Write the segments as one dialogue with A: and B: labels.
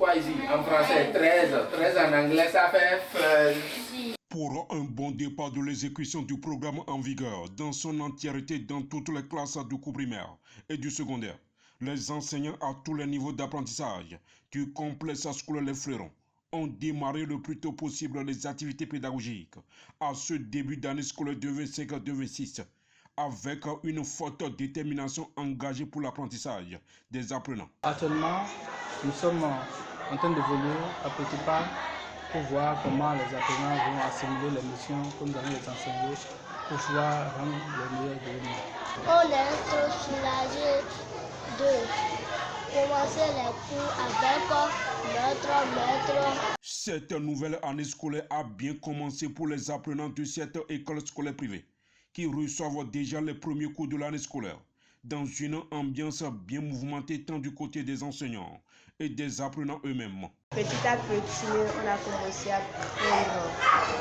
A: quoi ici? En français, 13. 13 en anglais, ça fait...
B: Pour un bon départ de l'exécution du programme en vigueur dans son entièreté dans toutes les classes du cours primaire et du secondaire, les enseignants à tous les niveaux d'apprentissage du complexe scolaire Les Fleurons ont démarré le plus tôt possible les activités pédagogiques à ce début d'année scolaire 2025-2026 avec une forte détermination engagée pour l'apprentissage des apprenants.
C: Actuellement, nous sommes en train d'évoluer à petits pas pour voir comment les apprenants vont assimiler les missions que nous allons les enseigner pour pouvoir rendre le meilleur de nous.
D: On est trop soulagé de commencer les cours avec notre maître.
B: Cette nouvelle année scolaire a bien commencé pour les apprenants de cette école scolaire privée qui reçoivent déjà les premiers cours de l'année scolaire dans une ambiance bien mouvementée tant du côté des enseignants et des apprenants eux-mêmes.
E: Petit à petit, on a commencé à prendre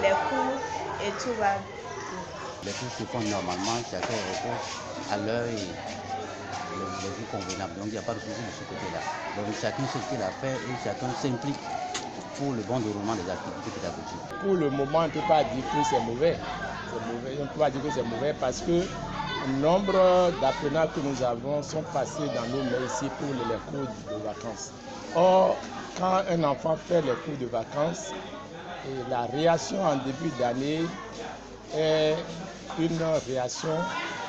E: les cours et tout va bien.
F: Les cours se font normalement, chacun répond à l'heure et les jours convenables. Donc il n'y a pas de souci de ce côté-là. Donc chacun sait ce qu'il a fait et chacun s'implique pour le bon déroulement des activités pédagogiques.
G: Pour le moment, on ne peut pas dire que c'est mauvais. On ne peut pas dire que c'est mauvais parce que le nombre d'apprenants que nous avons sont passés dans nos mains ici pour les cours de vacances. Or, quand un enfant fait les cours de vacances, la réaction en début d'année est une réaction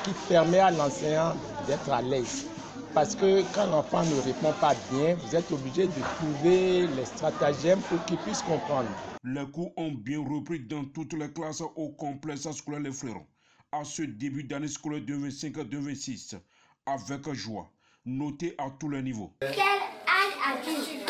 G: qui permet à l'enseignant d'être à l'aise. Parce que quand l'enfant ne répond pas bien, vous êtes obligé de trouver les stratagèmes pour qu'il puisse comprendre.
B: Les cours ont bien repris dans toutes les classes au complexe scolaire Les Fleurons à ce début d'année scolaire 2025-2026 avec joie, noté à tous les niveaux.
D: Quel âge as-tu?